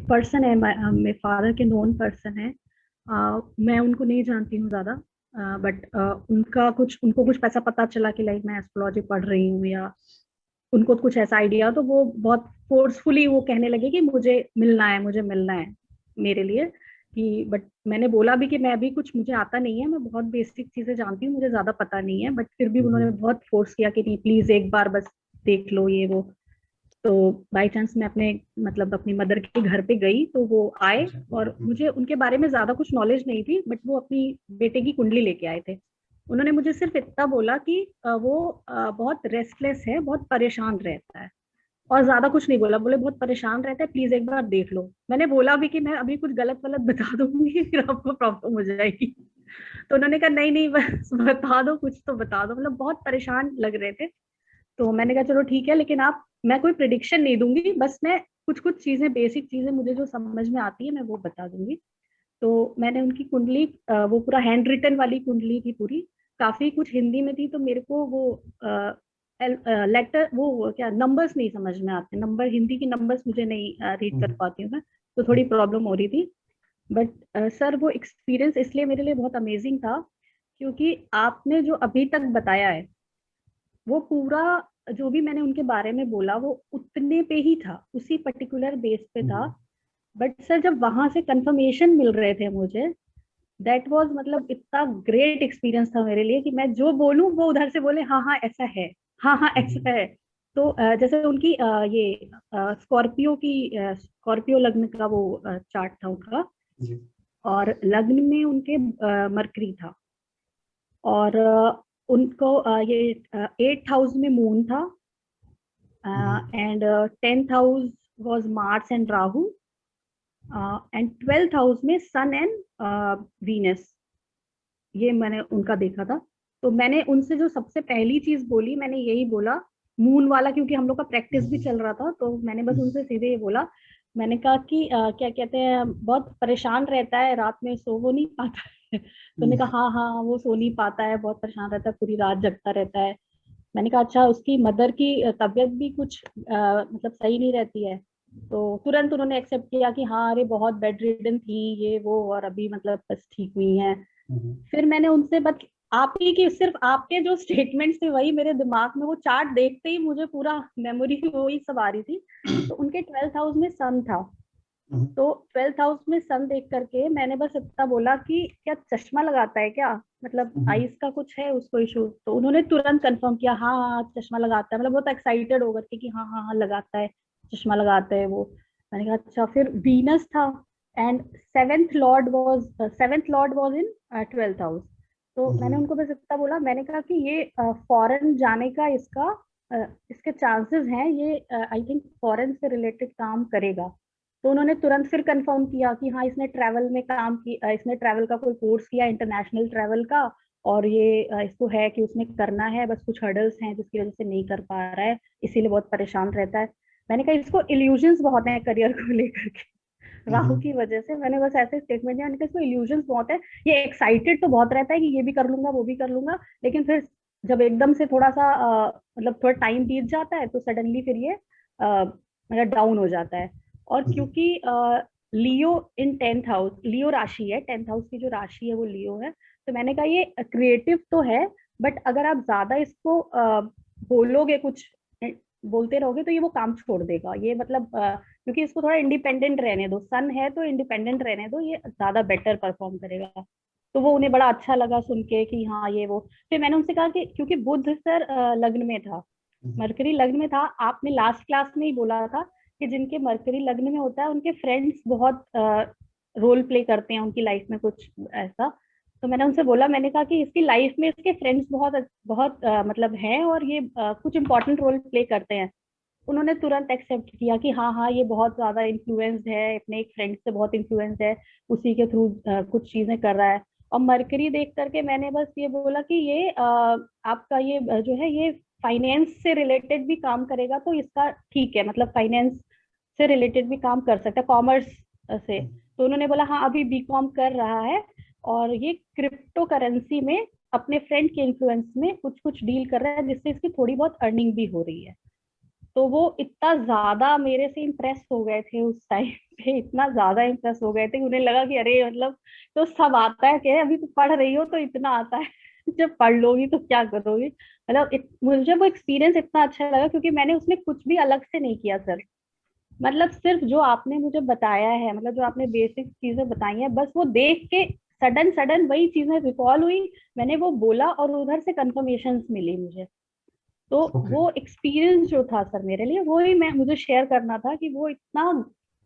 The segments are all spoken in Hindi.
पर्सन है, मेरे फादर के नोन पर्सन है। मैं उनको नहीं जानती हूँ ज्यादा, बट उनको कुछ पैसा पता चला कि लाइक मैं एस्ट्रोलॉजी पढ़ रही हूँ, या उनको कुछ ऐसा आइडिया, तो वो बहुत फोर्सफुली वो कहने लगे कि मुझे मिलना है, मुझे मिलना है मेरे लिए। कि बट मैंने बोला भी कि मैं अभी कुछ मुझे आता नहीं है, मैं बहुत बेसिक चीजें जानती हूँ, मुझे ज्यादा पता नहीं है, बट फिर भी उन्होंने हम्म। बहुत फोर्स किया कि नहीं प्लीज एक बार बस देख लो ये वो। तो बाई चांस मैं अपने मतलब अपनी मदर के घर पे गई तो वो आए, अच्छा। और मुझे उनके बारे में ज्यादा कुछ नॉलेज नहीं थी, बट वो अपनी बेटे की कुंडली लेके आए थे। उन्होंने मुझे सिर्फ इतना बोला कि वो बहुत रेस्टलेस है, बहुत परेशान रहता है, और ज्यादा कुछ नहीं बोला। बोले बहुत परेशान रहता है, प्लीज एक बार देख लो। मैंने बोला भी कि मैं अभी कुछ गलत गलत बता दूंगी फिर आपको प्रॉब्लम हो जाएगी। तो उन्होंने कहा नहीं नहीं, बस बता दो, कुछ तो बता दो, मतलब बहुत परेशान लग रहे थे। तो मैंने कहा चलो ठीक है, लेकिन आप, मैं कोई प्रिडिक्शन नहीं दूंगी, बस मैं कुछ कुछ चीजें, बेसिक चीजें मुझे जो समझ में आती है मैं वो बता दूंगी। तो मैंने उनकी कुंडली, वो पूरा हैंड रिटन वाली कुंडली थी पूरी, काफी कुछ हिंदी में थी, तो मेरे को वो लेटर, वो क्या नंबर्स नहीं समझ में आते, नंबर हिंदी की नंबर्स मुझे नहीं रीड कर हम्म। पाती हूँ मैं, तो थोड़ी प्रॉब्लम हो रही थी। बट सर वो एक्सपीरियंस इसलिए मेरे लिए बहुत अमेजिंग था, क्योंकि आपने जो अभी तक बताया है वो पूरा, जो भी मैंने उनके बारे में बोला वो उतने पे ही था, उसी पर्टिकुलर बेस पे था। हम्म। बट सर जब वहां से कंफर्मेशन मिल रहे थे मुझे, दैट वाज मतलब इतना ग्रेट एक्सपीरियंस था मेरे लिए कि मैं जो बोलूं वो उधर से बोले हाँ हाँ ऐसा है, हाँ हाँ हम्म। ऐसा है। तो जैसे उनकी ये स्कॉर्पियो लग्न का वो चार्ट था उनका, जी। और लग्न में उनके मरकरी था, और उनको ये 8th हाउस में मून था, hmm. And 10th house was Mars and Rahu, and 12th house में सन एंड वीनस। ये मैंने उनका देखा था। तो मैंने उनसे जो सबसे पहली चीज बोली, मैंने यही बोला, मून वाला, क्योंकि हम लोग का प्रैक्टिस भी हम्म। चल रहा था, तो मैंने बस हम्म। उनसे सीधे ये बोला। मैंने कहा कि क्या कहते हैं, बहुत परेशान रहता है, रात में सो वो नहीं पाता है। तो उन्होंने कहा हाँ हाँ वो सो नहीं पाता है, बहुत परेशान रहता है, पूरी रात जगता रहता है। मैंने कहा अच्छा, उसकी मदर की तबीयत भी कुछ मतलब सही नहीं रहती है। तो तुरंत उन्होंने एक्सेप्ट किया कि हाँ अरे बहुत बेड रिडन थी ये वो, और अभी मतलब बस ठीक हुई है। हम्म। फिर मैंने उनसे बस, आप ही की सिर्फ आपके जो स्टेटमेंट्स थे वही मेरे दिमाग में, वो चार्ट देखते ही मुझे पूरा मेमोरी वही सब आ रही थी। तो उनके 12th हाउस में सन था। हम्म। तो 12th हाउस में सन देख करके मैंने बस इतना बोला कि क्या चश्मा लगाता है क्या, मतलब हम्म। आईज का कुछ है उसको इशू। तो उन्होंने तुरंत कंफर्म किया हाँ हाँ चश्मा लगाता है, मतलब बहुत एक्साइटेड होकर के कि हाँ हाँ हाँ लगाता है, चश्मा लगाता है वो। मैंने कहा अच्छा। फिर वीनस था, and seventh Lord was in 12th house. तो मैंने हम्म। उनको बस इतना बोला, मैंने कहा कि ये फॉरेन जाने का इसका इसके चांसेस हैं, ये आई थिंक फॉरेन से रिलेटेड काम करेगा। तो उन्होंने तुरंत फिर कंफर्म किया कि हाँ इसने ट्रैवल में काम की, इसने ट्रैवल का कोई कोर्स किया, इंटरनेशनल ट्रैवल का, और ये इसको है कि उसने करना है, बस कुछ हर्डल्स हैं जिसकी वजह से नहीं कर पा रहा है, इसीलिए बहुत परेशान रहता है। मैंने कहा इसको इल्यूजन्स बहुत है करियर को लेकर के, राहु हम्म। की वजह से। मैंने बस ऐसे स्टेटमेंट दिया, मैंने कहा इसको इल्यूजन्स बहुत है, ये एक्साइटेड तो बहुत रहता है कि ये भी कर लूंगा वो भी कर लूंगा, लेकिन फिर जब एकदम से थोड़ा सा मतलब थोड़ा टाइम बीत जाता है तो सडनली फिर ये मतलब डाउन हो जाता है। और हम्म। क्योंकि लियो इन 10th हाउस, लियो राशि है, 10th हाउस की जो राशि है वो लियो है। तो मैंने कहा ये क्रिएटिव तो है, बट अगर आप ज्यादा इसको बोलोगे कुछ, बोलते रहोगे तो ये वो काम छोड़ देगा, ये मतलब क्योंकि इसको थोड़ा इंडिपेंडेंट रहने दो, सन है तो इंडिपेंडेंट रहने दो, ये ज्यादा बेटर परफॉर्म करेगा। तो वो उन्हें बड़ा अच्छा लगा सुन के कि हाँ ये वो। फिर मैंने उनसे कहा कि क्योंकि बुध सर लग्न में था, हम्म। मरकरी लग्न में था, आपने लास्ट क्लास में ही बोला था कि जिनके मरकरी लग्न में होता है उनके फ्रेंड्स बहुत रोल प्ले करते हैं उनकी लाइफ में कुछ ऐसा। तो मैंने उनसे बोला, मैंने कहा कि इसकी लाइफ में इसके फ्रेंड्स बहुत बहुत मतलब हैं, और ये कुछ इंपॉर्टेंट रोल प्ले करते हैं। उन्होंने तुरंत एक्सेप्ट किया कि हाँ हाँ ये बहुत ज्यादा इन्फ्लुएंस्ड है, अपने एक फ्रेंड से बहुत इन्फ्लुएंस्ड है, उसी के थ्रू कुछ चीजें कर रहा है। और मरकरी देख करके मैंने बस ये बोला कि ये आपका ये जो है ये फाइनेंस से रिलेटेड भी काम करेगा, तो इसका ठीक है, मतलब फाइनेंस से रिलेटेड भी काम कर सकता है, कॉमर्स से। तो उन्होंने बोला हाँ अभी बीकॉम कर रहा है, और ये क्रिप्टो करेंसी में अपने फ्रेंड के इन्फ्लुएंस में कुछ कुछ डील कर रहा है, जिससे इसकी थोड़ी बहुत अर्निंग भी हो रही है। तो वो इतना ज्यादा मेरे से इम्प्रेस हो गए थे उस टाइम पे, इतना ज्यादा इम्प्रेस हो गए थे, उन्हें लगा कि अरे मतलब तो सब आता है क्या, अभी तो पढ़ रही हो तो इतना आता है जब पढ़ लोगी तो क्या करोगी। मतलब मुझे वो एक्सपीरियंस इतना अच्छा लगा क्योंकि मैंने उसमें कुछ भी अलग से नहीं किया सर। मतलब सिर्फ जो आपने मुझे बताया है, मतलब जो आपने बेसिक चीजें बताई हैं, बस वो देख के सडन सडन वही चीजें रिकॉल हुई, मैंने वो बोला और उधर से कंफर्मेशन मिली मुझे। तो ओके। वो एक्सपीरियंस जो था सर मेरे लिए, वो ही मैं मुझे शेयर करना था कि वो इतना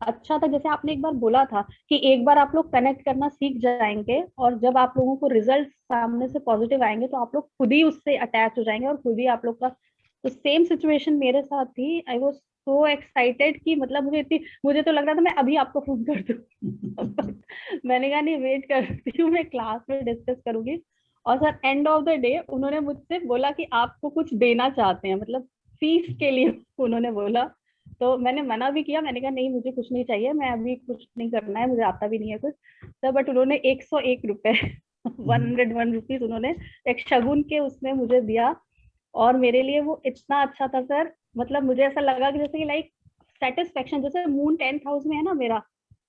अच्छा था। जैसे आपने एक बार बोला था कि एक बार आप लोग कनेक्ट करना सीख जाएंगे और जब आप लोगों को रिजल्ट सामने से पॉजिटिव आएंगे तो आप लोग खुद ही उससे अटैच हो जाएंगे और खुद ही आप लोग का, तो सेम सिचुएशन मेरे साथ थी। आई वॉज सो एक्साइटेड कि मतलब मुझे तो लग रहा था मैं अभी आपको फोन कर दूं मैंने कहा नहीं, वेट करती हूँ, मैं क्लास में डिस्कस करूंगी। और sir end of the day उन्होंने मुझसे बोला कि आपको कुछ देना चाहते हैं, मतलब फीस के लिए उन्होंने बोला। तो मैंने मना भी किया, मैंने कहा नहीं मुझे कुछ नहीं चाहिए, मैं अभी कुछ नहीं करना है, मुझे आता भी नहीं है कुछ। तो बट उन्होंने 101 रुपए 101 रुपीज उन्होंने एक शगुन के उसमें मुझे दिया। और मेरे लिए वो इतना अच्छा था सर, मतलब मुझे ऐसा लगा कि जैसे कि लाइक सेटिस्फेक्शन, जैसे मून 10th हाउस में है ना मेरा,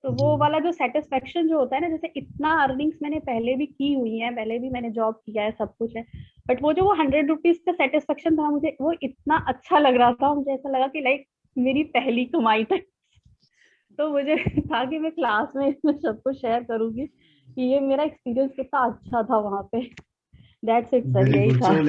तो जी। वो वाला जो सेटिस्फेक्शन जो होता है ना, जैसे इतना अर्निंग्स मैंने पहले भी की हुई है, पहले भी मैंने जॉब किया है, सब कुछ है, बट वो जो वो 100 रुपीज का सेटिस्फेक्शन था, मुझे वो इतना अच्छा लग रहा था, मुझे ऐसा लगा कि लाइक मेरी पहली कमाई तक। तो मुझे था कि मैं क्लास में इसमें सबको शेयर करूंगी कि ये मेरा एक्सपीरियंस कितना अच्छा था वहां पे। दैट्स इट सर, वेरी यही गुड। था। सो